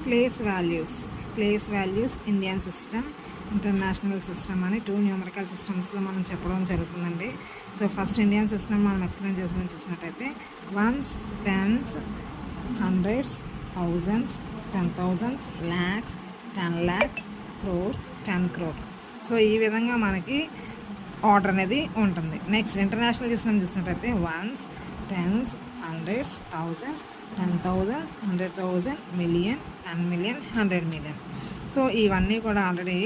Place values Indian system, international system అని 2 numerical సిస్టమ్స్లో మనం చెప్పడం జరుగుతుందండి. సో ఫస్ట్ ఇండియన్ సిస్టమ్ మనం ఎక్స్ప్లెయిన్ చేసుకుని చూసినట్టయితే ones, tens, hundreds, thousands, 10,000, lakhs, 10 lakhs, crore, 10 crore. So ఈ విధంగా మనకి ఆర్డర్ అనేది ఉంటుంది. నెక్స్ట్ ఇంటర్నేషనల్ సిస్టమ్ చూసినట్టయితే ones, tens, hundreds, thousands, 10,000, 100,000, million, 10 million, 100 million. So ఇవన్నీ కూడా ఆల్రెడీ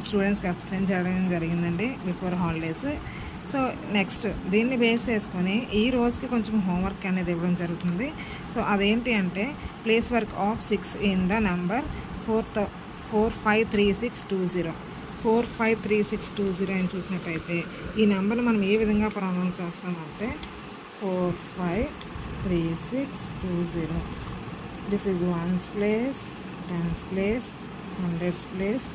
స్టూడెంట్స్కి ఎక్స్ప్లెయిన్ చేయడం జరిగిందండి బిఫోర్ హాలిడేస్. సో నెక్స్ట్ దీన్ని బేస్ చేసుకొని ఈ రోజుకి కొంచెం హోంవర్క్ అనేది ఇవ్వడం జరుగుతుంది. సో అదేంటి అంటే place work of 6 in the number 453620. 453620 అని చూసినట్టయితే ఈ నెంబర్ని మనం ఏ విధంగా ప్రొనౌన్స్ చేస్తామంటే 453620. This is ones place, tens place, hundreds place,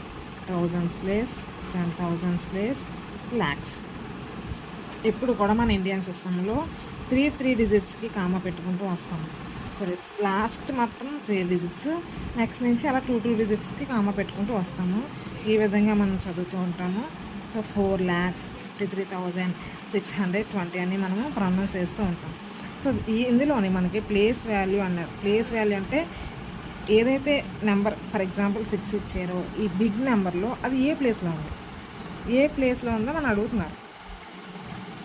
thousands place, 10,000s place, lakhs. ఇప్పుడు కూడా మన ఇండియన్ సిస్టంలో 3 డిజిట్స్కి కామ పెట్టుకుంటూ వస్తాము. సరే, లాస్ట్ మొత్తం 3 డిజిట్స్, నెక్స్ట్ నుంచి అలా 2 డిజిట్స్కి కామ పెట్టుకుంటూ వస్తాము. ఈ విధంగా మనం చదువుతూ ఉంటాము. సో 4,53,620 అని మనము ప్రొనౌన్స్ చేస్తూ ఉంటాం. సో ఇందులోని మనకి ప్లేస్ వాల్యూ అన్నారు. ప్లేస్ వాల్యూ అంటే ఏదైతే నెంబర్ ఫర్ ఎగ్జాంపుల్ 6 ఇచ్చారో ఈ బిగ్ నెంబర్లో అది ఏ ప్లేస్లో ఉందో మనం అడుగుతున్నారు.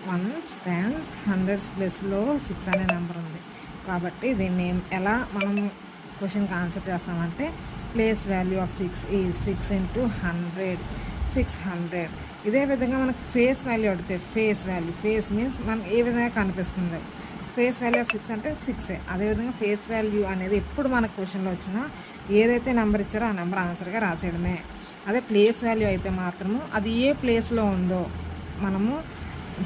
వన్స్, టెన్స్, హండ్రెడ్స్ ప్లేస్లో 6 అనే నెంబర్ ఉంది కాబట్టి దీన్ని ఎలా మనం క్వశ్చన్కి ఆన్సర్ చేస్తామంటే place value of 6 is 6 into 100, 600. ఇదే విధంగా మనకు ఫేస్ వాల్యూ అడిగితే ఫేస్ మీన్స్ మనకు ఏ విధంగా కనిపిస్తుంది. ఫేస్ వాల్యూ ఆఫ్ 6 అంటే 6. అదేవిధంగా ఫేస్ వాల్యూ అనేది ఎప్పుడు మనకు క్వశ్చన్లో వచ్చినా ఏదైతే నెంబర్ ఇచ్చారో ఆ నెంబర్ ఆన్సర్గా రాసేయడమే. అదే ప్లేస్ వాల్యూ అయితే మాత్రము అది ఏ ప్లేస్లో ఉందో మనము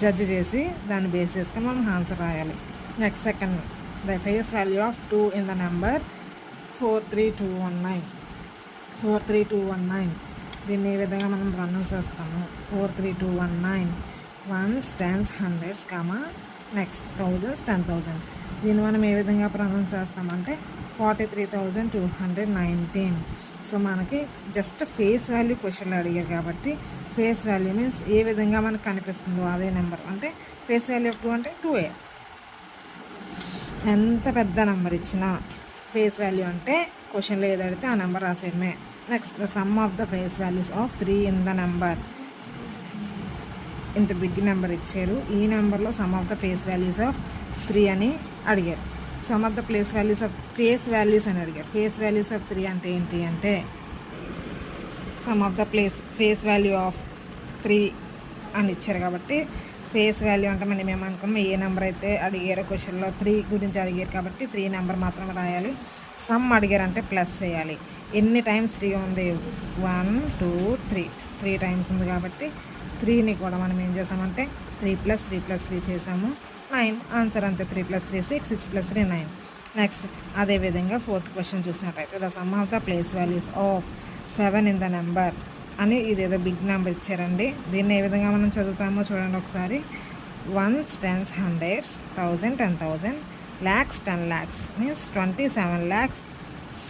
జడ్జ్ చేసి దాన్ని బేస్ చేసుకొని మనం ఆన్సర్ రాయాలి. Next second, the face value of 2 in the number 43219. 43219 దీన్ని ఏ విధంగా మనం ప్రొనౌన్స్ చేస్తాము 43219. Ones, tens, hundreds comma next thousands, 10,000. దీన్ని మనం ఏ విధంగా ప్రొనౌన్స్ చేస్తామంటే 43,219. సో మనకి జస్ట్ ఫేస్ వాల్యూ క్వశ్చన్లో అడిగారు కాబట్టి ఫేస్ వాల్యూ మీన్స్ ఏ విధంగా మనకు కనిపిస్తుందో అదే నెంబర్. అంటే ఫేస్ వాల్యూ ఆఫ్ 2 అంటే 2a. ఎంత పెద్ద నెంబర్ ఇచ్చినా ఫేస్ వాల్యూ అంటే క్వశ్చన్లో ఏది అడిగితే ఆ నెంబర్ రాసేయడమే. Next, the sum of the face values of 3 in the number. ఇంత బిగ్ నెంబర్ ఇచ్చారు, ఈ నెంబర్లో sum of the face values of 3 అని అడిగారు. Sum of the face values అని అడిగారు. ఫేస్ వాల్యూస్ ఆఫ్ 3 అంటే ఏంటి అంటే sum of the face value of 3 అని ఇచ్చారు కాబట్టి ఫేస్ వాల్యూ అంటే మనం ఏమనుకున్నాం ఏ నెంబర్ అయితే అడిగారో క్వశ్చన్లో 3 గురించి అడిగారు కాబట్టి 3 నెంబర్ మాత్రం రాయాలి. సమ్ అడిగారంటే ప్లస్ చేయాలి. ఎన్ని టైమ్స్ 3 ఉంది 1 2 3 టైమ్స్ ఉంది కాబట్టి 3ని కూడా మనం ఏం చేసామంటే 3 + 3 + 3 చేసాము 9. ఆన్సర్ అంతే 3 + 3 6, 6 + 3 9. నెక్స్ట్ అదేవిధంగా 4th క్వశ్చన్ చూసినట్టయితే the sum of the place values of 7 in the number అని ఇదేదో బిగ్ నెంబర్ ఇచ్చారండి. దీన్ని ఏ విధంగా మనం చదువుతామో చూడండి ఒకసారి. Ones, tens, hundreds, 1,000, 10,000, lakhs, 10 lakhs means 27 lakhs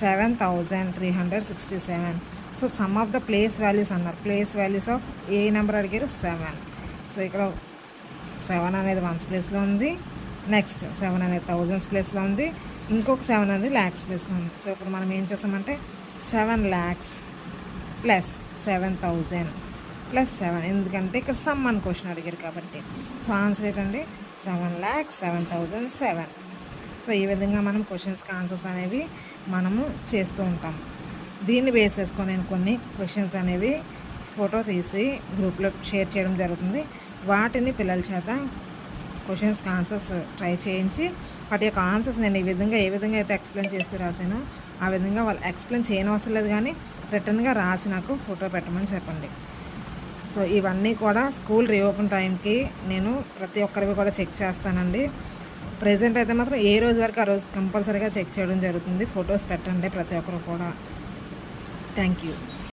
7,367. So sum of the place values అన్నారు. Place values of a number అడిగారు 7. సో ఇక్కడ 7 అనేది వన్స్ ప్లేస్లో ఉంది, నెక్స్ట్ 7 అనేది థౌజండ్స్ ప్లేస్లో ఉంది, ఇంకొక 7 అనేది ల్యాక్స్ ప్లేస్లో ఉంది. సో ఇప్పుడు మనం ఏం చేస్తామంటే 7 lakhs ప్లస్ 7,000 ప్లస్ 7, ఎందుకంటే ఇక్కడ సమ్ అని క్వశ్చన్ అడిగారు కాబట్టి. సో ఆన్సర్ ఏంటండి 7,07,007. సో ఈ విధంగా మనం క్వశ్చన్స్కి ఆన్సర్స్ అనేవి మనము చేస్తూ ఉంటాం. దీన్ని బేస్ చేసుకొని నేను కొన్ని క్వశ్చన్స్ అనేవి ఫోటో తీసి గ్రూప్లో షేర్ చేయడం జరుగుతుంది. వాటిని పిల్లల చేత క్వశ్చన్స్కి ఆన్సర్స్ ట్రై చేయించి వాటి యొక్క ఆన్సర్స్ నేను ఏ విధంగా అయితే ఎక్స్ప్లెయిన్ చేస్తూ రాశానో ఆ విధంగా వాళ్ళు ఎక్స్ప్లెయిన్ చేయని అవసరం లేదు, కానీ రిటర్న్గా రాసి నాకు ఫోటో పెట్టమని చెప్పండి. సో ఇవన్నీ కూడా స్కూల్ రీఓపెన్ టైంకి నేను ప్రతి ఒక్కరివి కూడా చెక్ చేస్తానండి. ప్రెజెంట్ అయితే మాత్రం ఏ రోజు వరకు ఆ రోజు కంపల్సరీగా చెక్ చేయడం జరుగుతుంది. ఫొటోస్ పెట్టండి ప్రతి ఒక్కరు కూడా. Thank you.